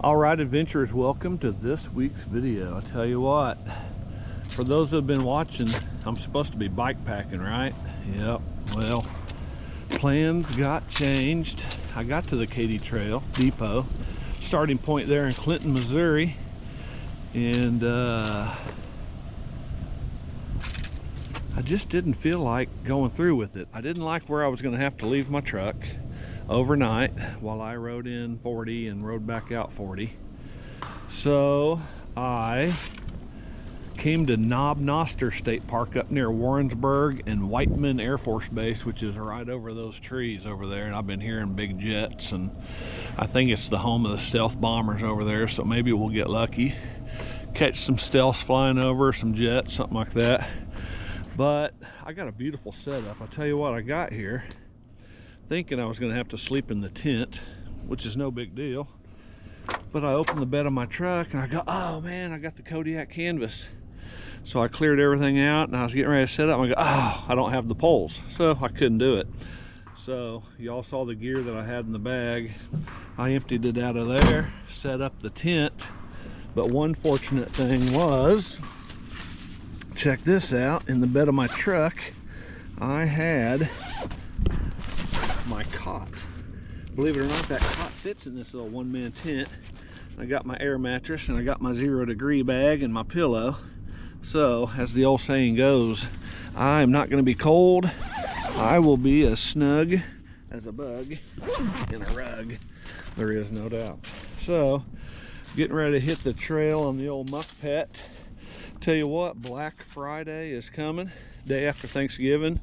Alright, adventurers, welcome to this week's video. I tell you what, for those that have been watching, I'm supposed to be bike packing, right? Yep, well, plans got changed. I got to the Katy Trail depot, starting point there in Clinton, Missouri, and I just didn't feel like going through with it. I didn't like where I was going to have to leave my truck overnight while I rode in 40 and rode back out 40. So I came to Knob Noster State Park up near Warrensburg and Whiteman Air Force Base, which is right over those trees over there. And I've been hearing big jets, and I think it's the home of the stealth bombers over there, so maybe we'll get lucky, catch some stealths flying over, some jets, something like that. But I got a beautiful setup. I'll tell you what, I got here thinking I was going to have to sleep in the tent, which is no big deal. But I opened the bed of my truck and I go, oh man, I got the Kodiak canvas. So I cleared everything out and I was getting ready to set up and I go, oh, I don't have the poles. So I couldn't do it. So y'all saw the gear that I had in the bag. I emptied it out of there, set up the tent. But one fortunate thing was, check this out, in the bed of my truck, I had my cot. Believe it or not, that cot fits in this little one-man tent. I got my air mattress and I got my 0-degree bag and my pillow. So, as the old saying goes, I'm not going to be cold. I will be as snug as a bug in a rug. There is no doubt. So, getting ready to hit the trail on the old Mukkpet. Tell you what, Black Friday is coming, day after Thanksgiving.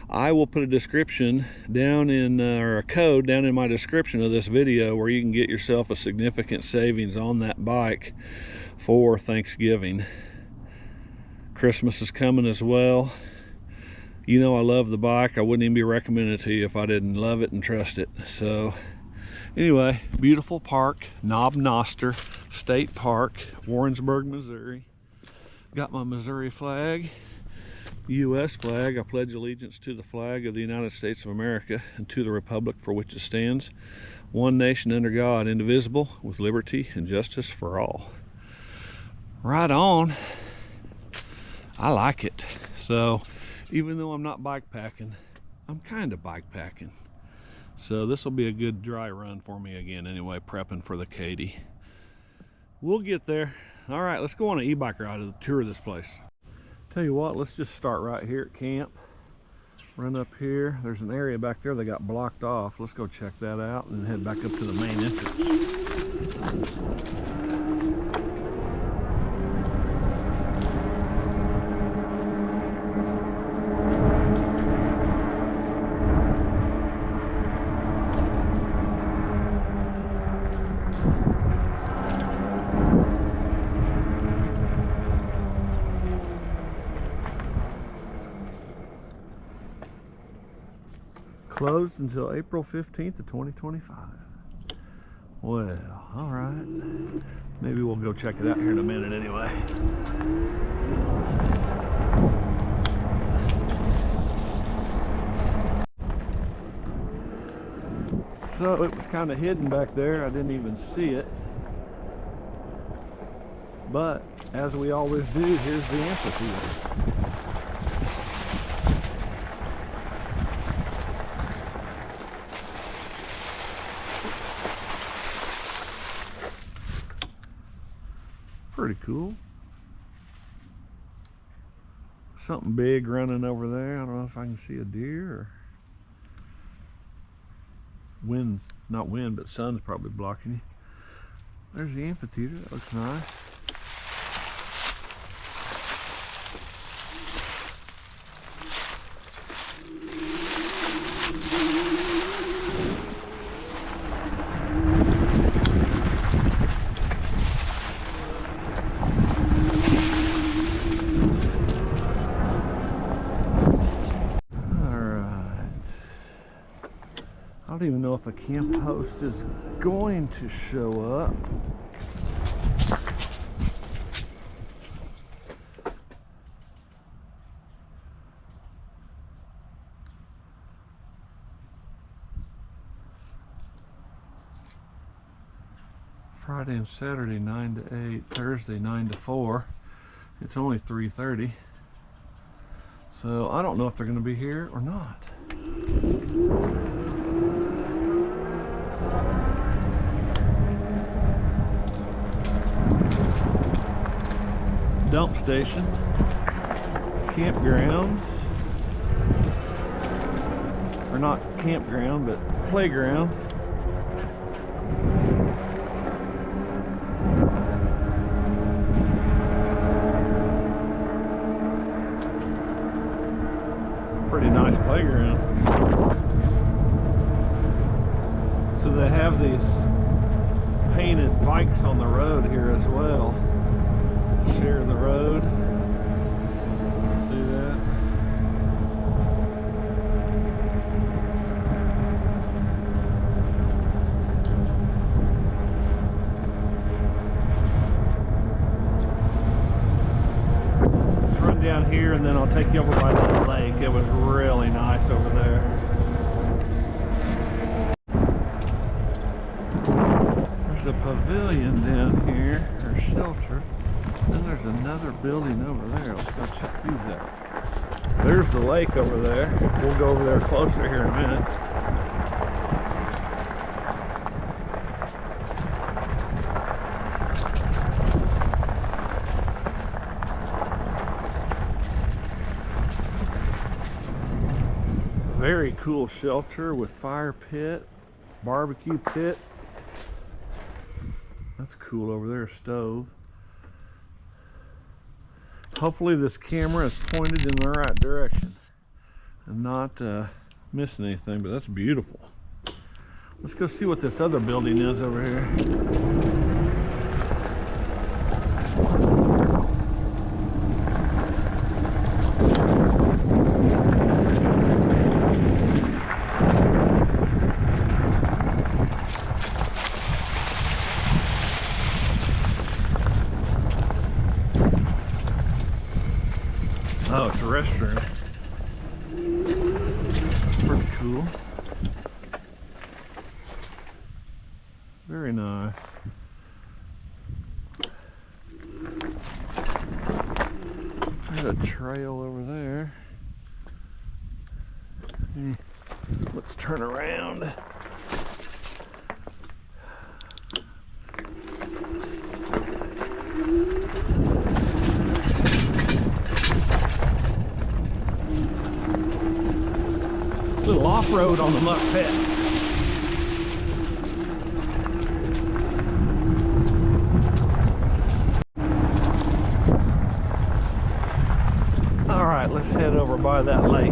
I will put a description down in, or a code down in my description of this video where you can get yourself a significant savings on that bike for Thanksgiving. Christmas is coming as well. You know I love the bike. I wouldn't even be recommending it to you if I didn't love it and trust it. So anyway, beautiful park, Knob Noster State Park, Warrensburg, Missouri. Got my Missouri flag, U.S. flag. I pledge allegiance to the flag of the United States of America and to the republic for which it stands, one nation under God, indivisible, with liberty and justice for all. Right on. I like it. So even though I'm not bike packing, I'm kind of bike packing. So this will be a good dry run for me again anyway, prepping for the Katy. We'll get there. All right, let's go on an e-bike ride to tour this place. Tell you what, let's just start right here at camp. Run up here. There's an area back there that got blocked off. Let's go check that out and head back up to the main entrance. Closed until April 15th of 2025. Well, all right. Maybe we'll go check it out here in a minute anyway. So it was kind of hidden back there. I didn't even see it. But as we always do, here's the amphitheater. Pretty cool. Something big running over there. I don't know if I can see a deer or wind's not wind, but sun's probably blocking you. There's the amphitheater. That looks nice. I don't even know if a camp host is going to show up. Friday and Saturday 9 to 8, Thursday 9 to 4. It's only 3:30. So I don't know if they're going to be here or not. Dump station, campground, or not campground, but playground. Pretty nice playground. So they have these painted bikes on the road here as well. Share the road. See that? Let's run down here and then I'll take you over by that lake. It was really nice over there. There's a pavilion down here, or shelter. Then there's another building over there. Let's go check these out. There's the lake over there. We'll go over there closer here in a minute. Very cool shelter with fire pit, barbecue pit. That's cool over there, stove. Hopefully this camera is pointed in the right direction and not missing anything, but that's beautiful. Let's go see what this other building is over here. Oh, it's a restroom. Pretty cool. Very nice. There's a trail over there. Let's turn around. Little off-road on the Mukkpet. All right, let's head over by that lake.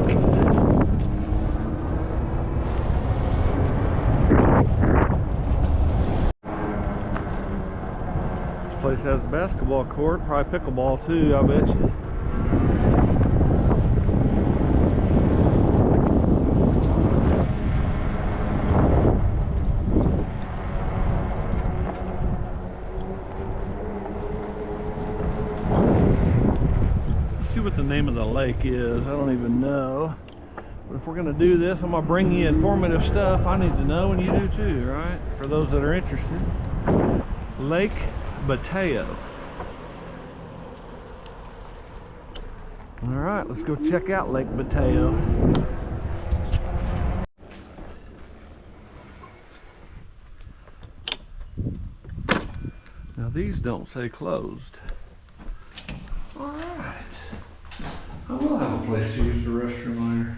This place has a basketball court, probably pickleball too, I bet you. What the name of the lake is, I don't even know. But if we're going to do this, I'm going to bring you informative stuff I need to know, and you do too, right? For those that are interested. Lake Bateo. Alright, let's go check out Lake Bateo. Now these don't say closed. Alright. I will have a place to use the restroom later.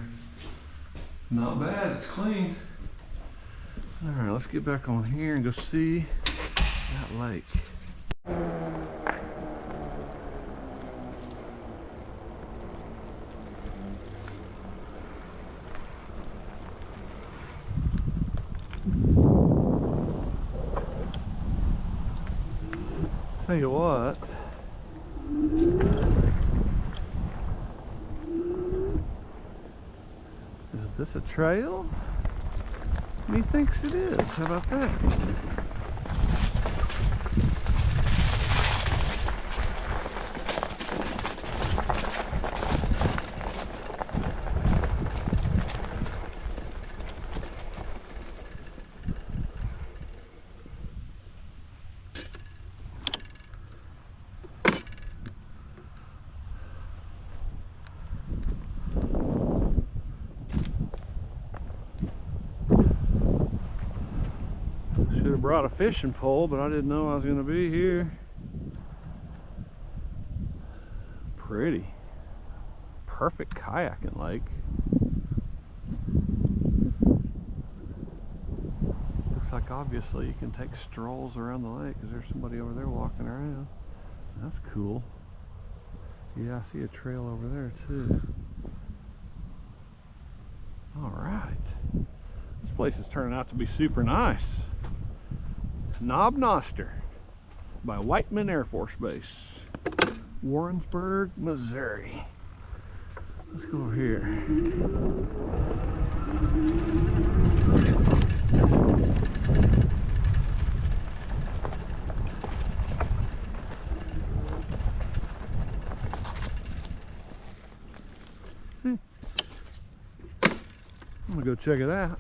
Not bad, it's clean. Alright, let's get back on here and go see that lake. Tell you what. Is this a trail? Methinks it is. How about that? Should have brought a fishing pole, but I didn't know I was going to be here. Pretty. Perfect kayaking lake. Looks like obviously you can take strolls around the lake because there's somebody over there walking around. That's cool. Yeah, I see a trail over there too. Alright. This place is turning out to be super nice. Knob Noster by Whiteman Air Force Base, Warrensburg, Missouri. Let's go over here. I'm gonna go check it out.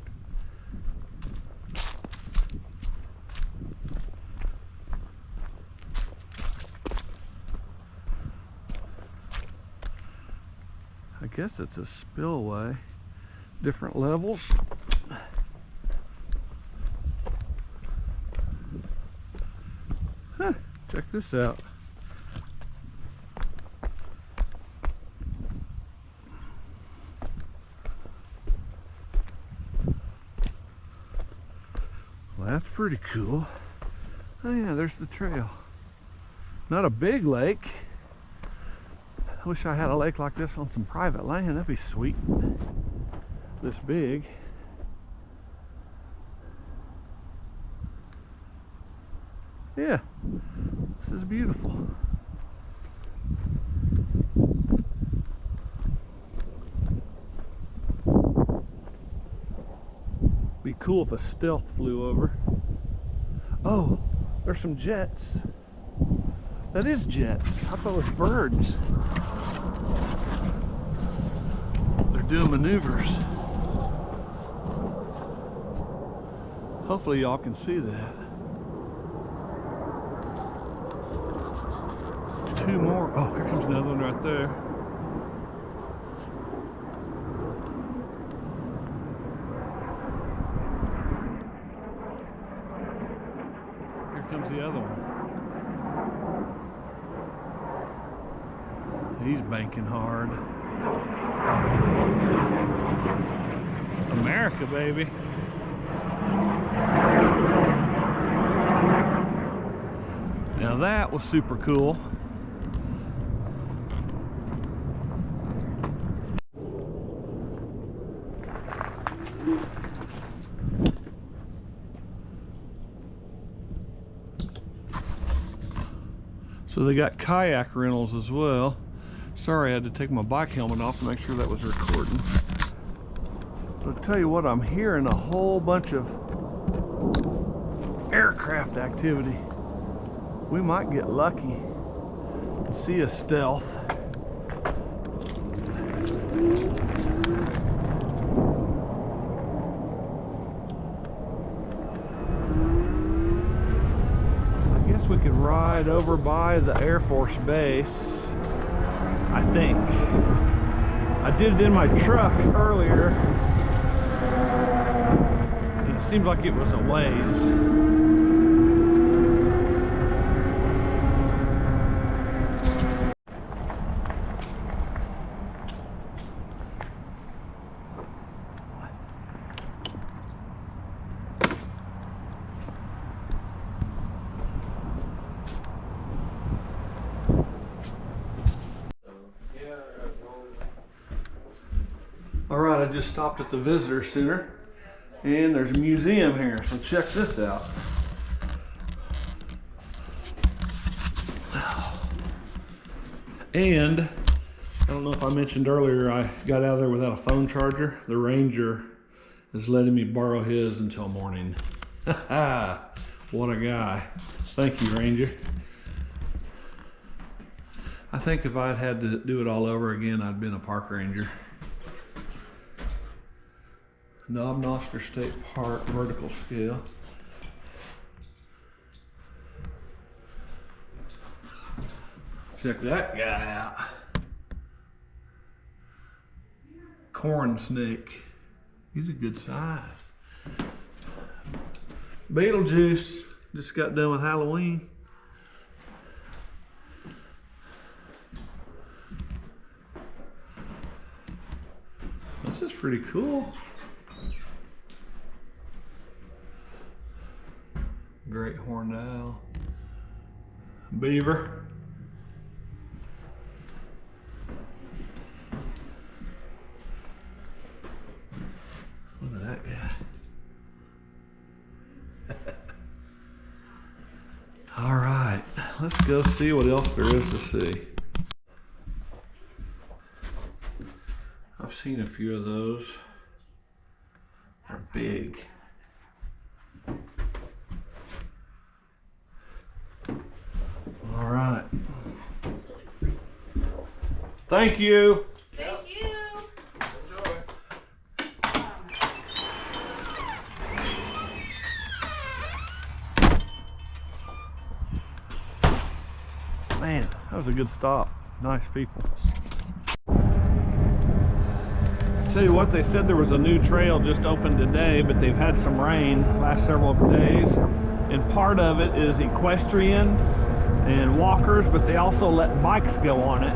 I guess it's a spillway. Different levels. Huh, check this out. Well, that's pretty cool. Oh yeah, there's the trail. Not a big lake. I wish I had a lake like this on some private land. That'd be sweet. This big. Yeah, this is beautiful. Be cool if a stealth flew over. Oh, there's some jets. That is jets. I thought it was birds. They're doing maneuvers. Hopefully y'all can see that. Two more. Oh, here comes another one right there. Here comes the other one. He's banking hard. America, baby. Now that was super cool. So they got kayak rentals as well. Sorry, I had to take my bike helmet off to make sure that was recording. But I'll tell you what, I'm hearing a whole bunch of aircraft activity. We might get lucky and see a stealth. So I guess we could ride over by the Air Force Base. I think. I did it in my truck earlier. It seemed like it was a ways. Alright, I just stopped at the visitor center and there's a museum here, so check this out. And I don't know if I mentioned earlier, I got out of there without a phone charger. The ranger is letting me borrow his until morning. What a guy. Thank you, ranger. I think if I'd had to do it all over again, I'd been a park ranger. Knob Noster State Park vertical scale. Check that guy out. Corn snake. He's a good size. Beetlejuice just got done with Halloween. This is pretty cool. Great horned owl. Beaver. Look at that guy. All right, let's go see what else there is to see. I've seen a few of those. They're big. All right. Thank you. Thank you. Enjoy. Man, that was a good stop. Nice people. Tell you what, they said there was a new trail just opened today, but they've had some rain last several days, and part of it is equestrian and walkers, but they also let bikes go on it.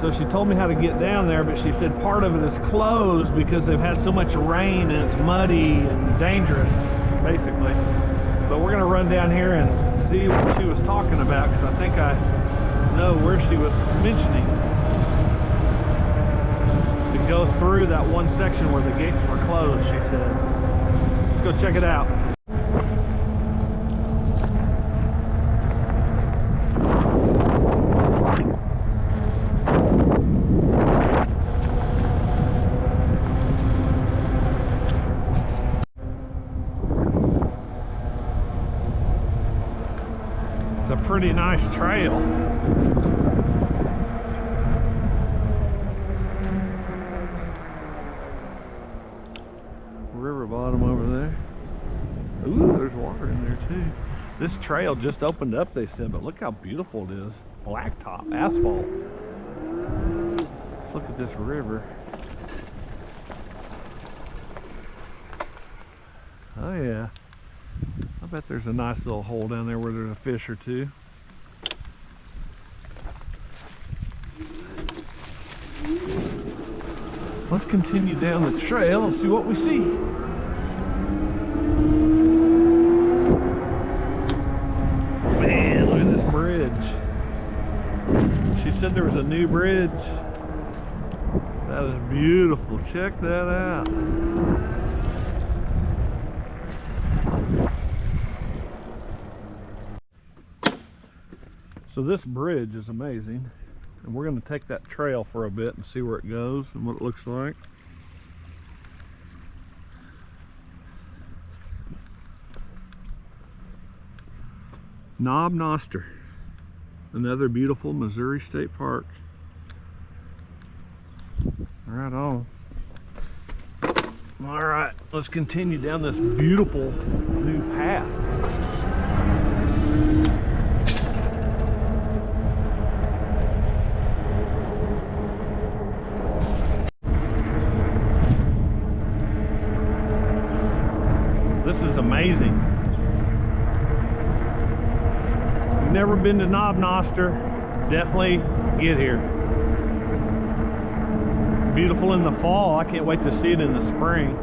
So she told me how to get down there, but she said part of it is closed because they've had so much rain and it's muddy and dangerous, basically. But we're gonna run down here and see what she was talking about, because I think I know where she was mentioning. To go through that one section where the gates were closed, she said. Let's go check it out. It's a pretty nice trail. River bottom over there. Ooh, there's water in there too. This trail just opened up, they said, but look how beautiful it is. Blacktop, asphalt. Let's look at this river. Oh yeah. I bet there's a nice little hole down there where there's a fish or two. Let's continue down the trail and see what we see. Man, look at this bridge. She said there was a new bridge. That is beautiful. Check that out. So this bridge is amazing. And we're going to take that trail for a bit and see where it goes and what it looks like. Knob Noster, another beautiful Missouri State Park. Right on. All right, let's continue down this beautiful new path. This is amazing. If you've never been to Knob Noster, definitely get here. Beautiful in the fall. I can't wait to see it in the spring.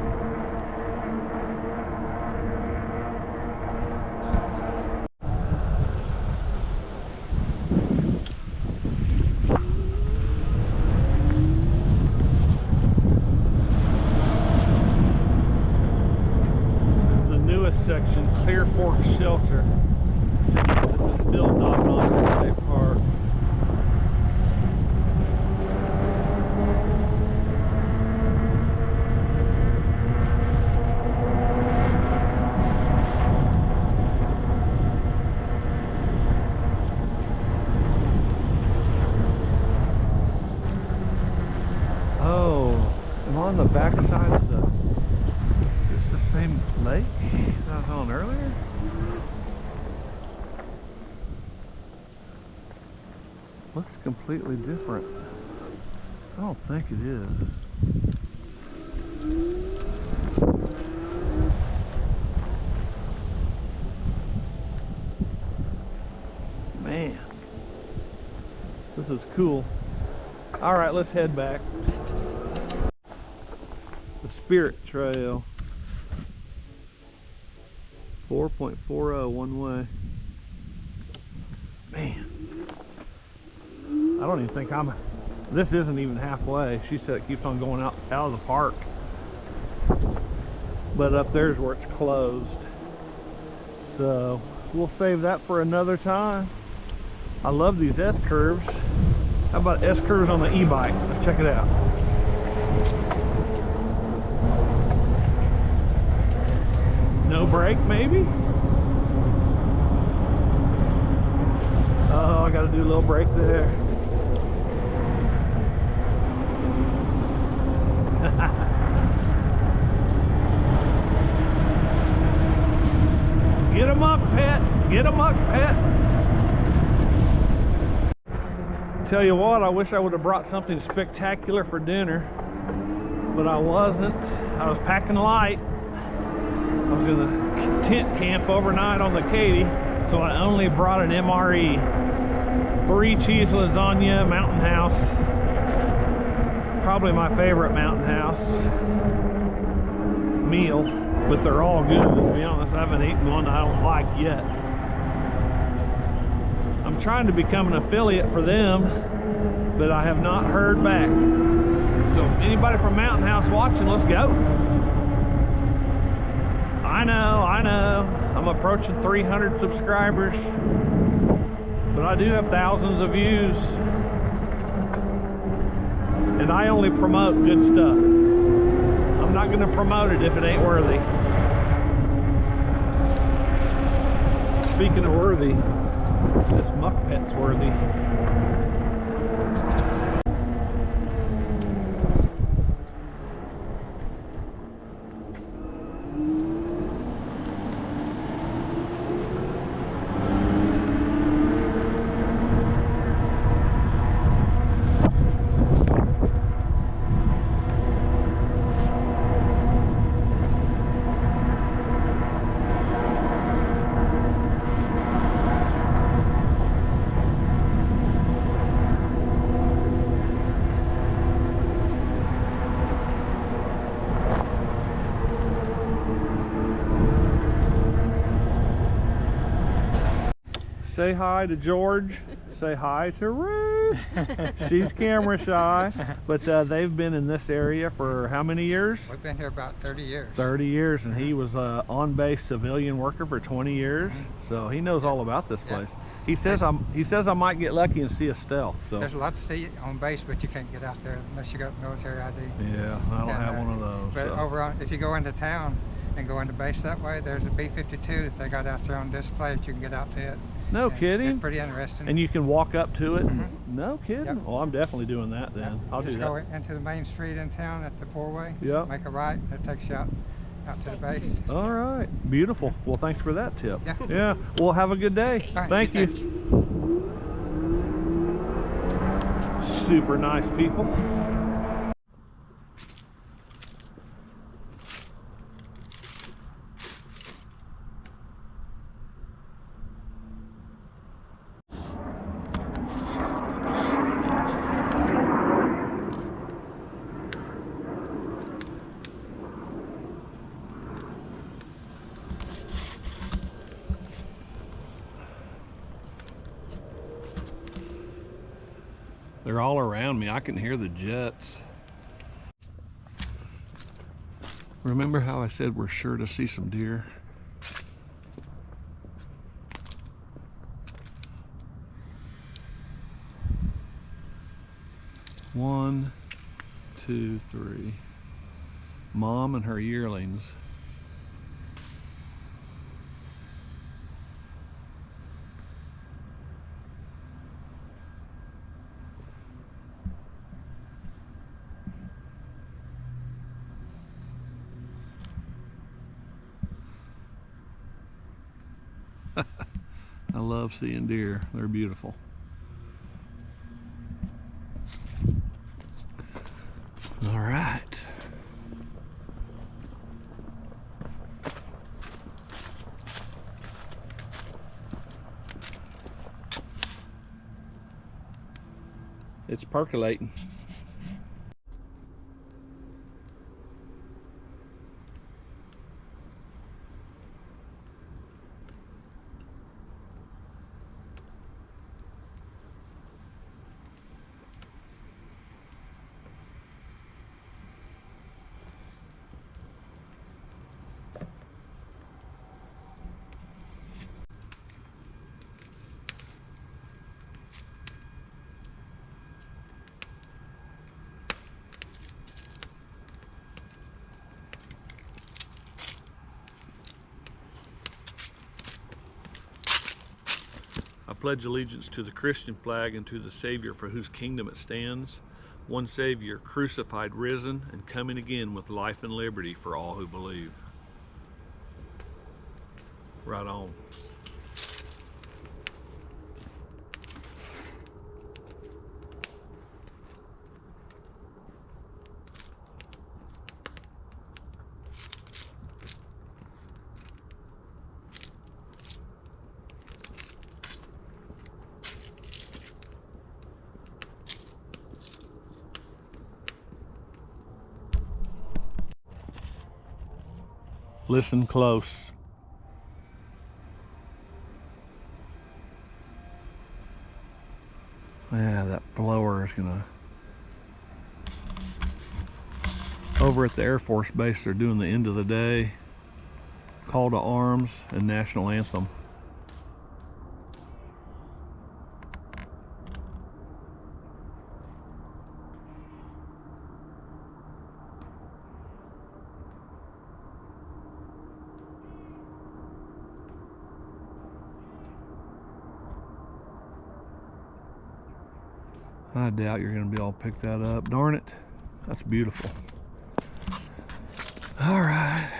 Section, Clear Fork Shelter. This is still Knob Noster State Park. Oh, I'm on the back side of the, is this the same lake that I was on earlier? Looks completely different. I don't think it is. This is cool. All right, let's head back. The Spirit Trail. 4.40 one way. Man, I don't even think this isn't even halfway. She said it keeps on going out of the park. But up there's where it's closed. So we'll save that for another time. I love these S-curves. How about S-curves on the e-bike? Let's check it out. No brake, maybe? Oh, I gotta do a little brake there. Get a Mukkpet! Get a Mukkpet! Tell you what, I wish I would have brought something spectacular for dinner, but I wasn't. I was packing light. I was gonna tent camp overnight on the Katy, so I only brought an MRE. 3-cheese lasagna, Mountain House. Probably my favorite Mountain House meal, but they're all good. To be honest, I haven't eaten one I don't like yet. I'm trying to become an affiliate for them, but I have not heard back. So anybody from Mountain House watching, let's go. I know, I'm approaching 300 subscribers, but I do have thousands of views, and I only promote good stuff. I'm not going to promote it if it ain't worthy. Speaking of worthy, this Mukkpet's worthy. Say hi to George. Say hi to Ruth. She's camera shy, but they've been in this area for how many years? We've been here about 30 years. 30 years, and he was an on-base civilian worker for 20 years, so he knows all about this place. He says I might get lucky and see a stealth. So there's a lot to see on base, but you can't get out there unless you got military ID. Yeah, I don't have one of those. But so. over on, if you go into town and go into base that way, there's a B-52 that they got out there on display that you can get out to it. No and kidding. It's pretty interesting. And you can walk up to it. No kidding. Yep. Well, I'm definitely doing that then. Yep. I'll do that. Just go into the main street in town at the four-way. Yep. Make a right. That takes you out to the base. All right. Beautiful. Well, thanks for that tip. Yeah. Yeah. Well, have a good day. Okay. Right. Thank you. Super nice people. They're all around me. I can hear the jets. Remember how I said we're sure to see some deer? One, two, three. Mom and her yearlings. I love seeing deer. They're beautiful. All right. It's percolating. I pledge allegiance to the Christian flag and to the Savior for whose kingdom it stands, one Savior, crucified, risen, and coming again with life and liberty for all who believe. Right on. Listen close. Yeah, that blower is gonna... Over at the Air Force Base, they're doing the end of the day call to arms and national anthem. I doubt you're going to be able to pick that up. Darn it. That's beautiful. All right.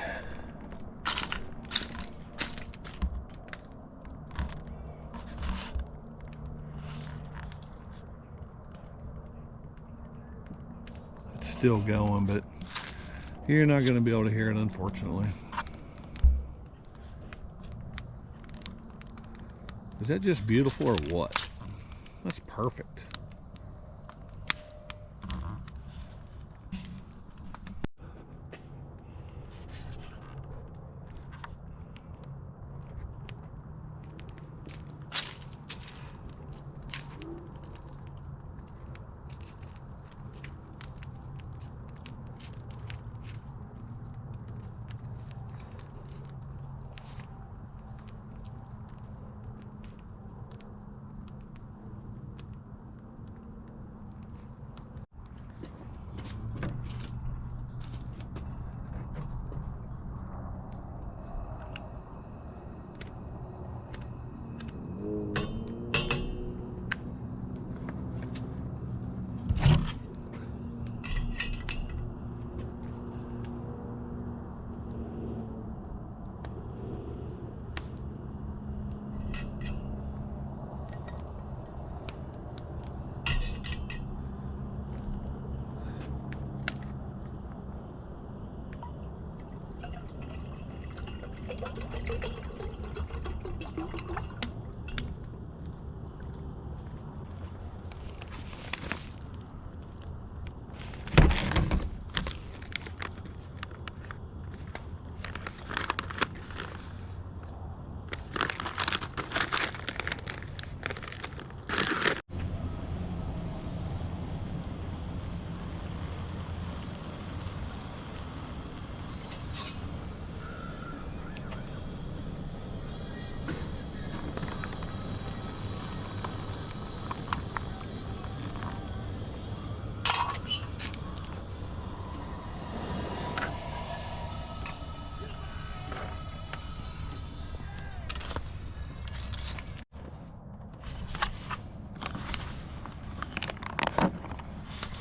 It's still going, but you're not going to be able to hear it, unfortunately. Is that just beautiful or what? That's perfect.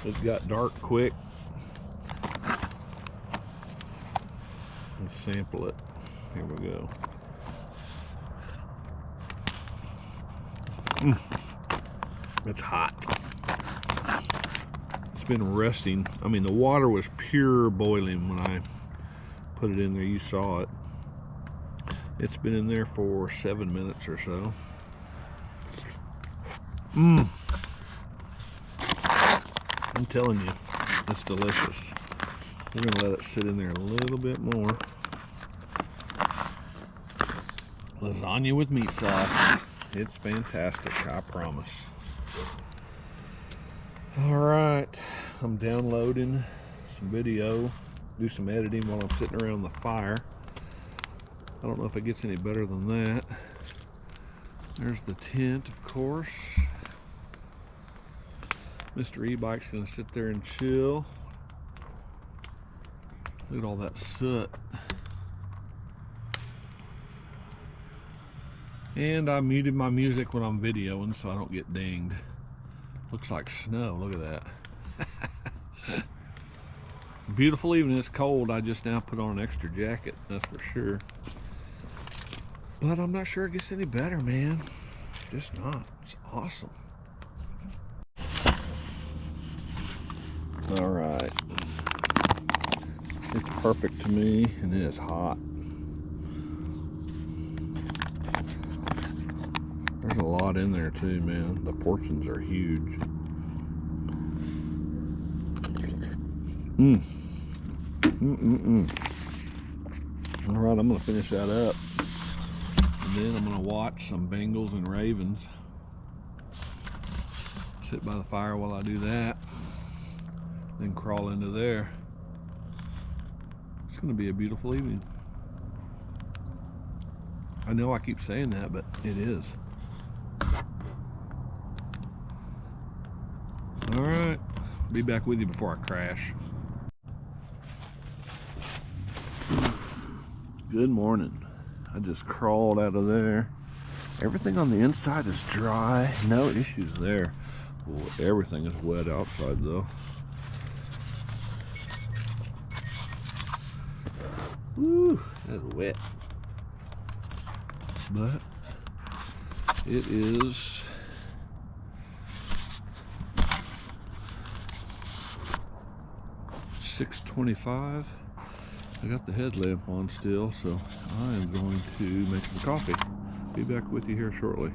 It got dark quick. Let's sample it. Here we go. It's hot. It's been resting. I mean, the water was pure boiling when I put it in there. You saw it. It's been in there for 7 minutes or so. I'm telling you, it's delicious. We're gonna let it sit in there a little bit more. Lasagna with meat sauce. It's fantastic, I promise. All right, I'm downloading some video, do some editing while I'm sitting around the fire. I don't know if it gets any better than that. There's the tent, of course. Mr. Ebike's gonna sit there and chill. Look at all that soot. And I muted my music when I'm videoing so I don't get dinged. Looks like snow, look at that. Beautiful evening, it's cold. I just now put on an extra jacket, that's for sure. But I'm not sure it gets any better, man. Just not, it's awesome. All right, it's perfect to me, and it is hot. There's a lot in there too, man. The portions are huge. All right, I'm gonna finish that up, and then I'm gonna watch some Bengals and Ravens. Sit by the fire while I do that, then crawl into there. It's gonna be a beautiful evening. I know I keep saying that, but it is. All right, be back with you before I crash. Good morning. I just crawled out of there. Everything on the inside is dry, no issues there. Well, everything is wet outside though. Woo, that's wet. But it is $6:25. I got the headlamp on still, so I am going to make some coffee. Be back with you here shortly.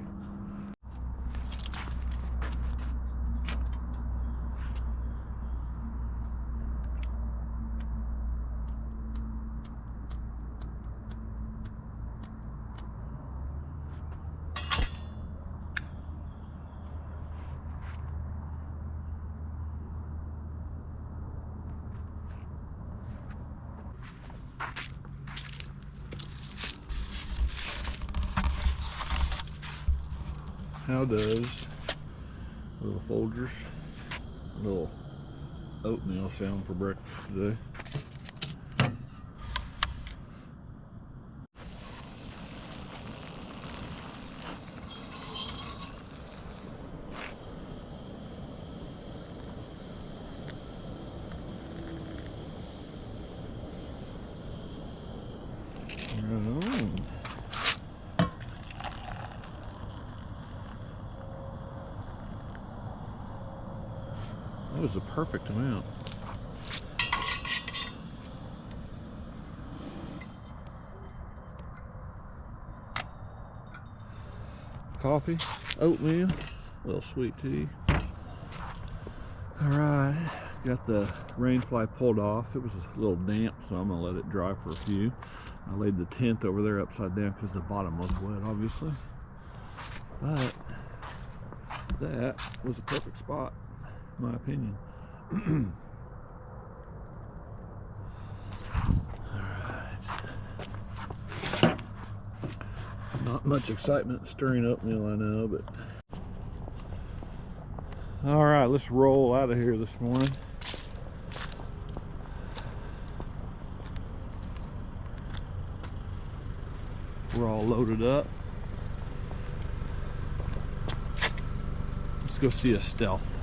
How does little Folgers, little oatmeal sound for breakfast today? That was the perfect amount. Coffee, oatmeal, a little sweet tea. All right, got the rain fly pulled off. It was a little damp, so I'm gonna let it dry for a few. I laid the tent over there upside down because the bottom was wet, obviously. But that was a perfect spot, in my opinion. Alright. Not much excitement stirring oatmeal, I know, but alright, let's roll out of here this morning. We're all loaded up. Let's go see a stealth.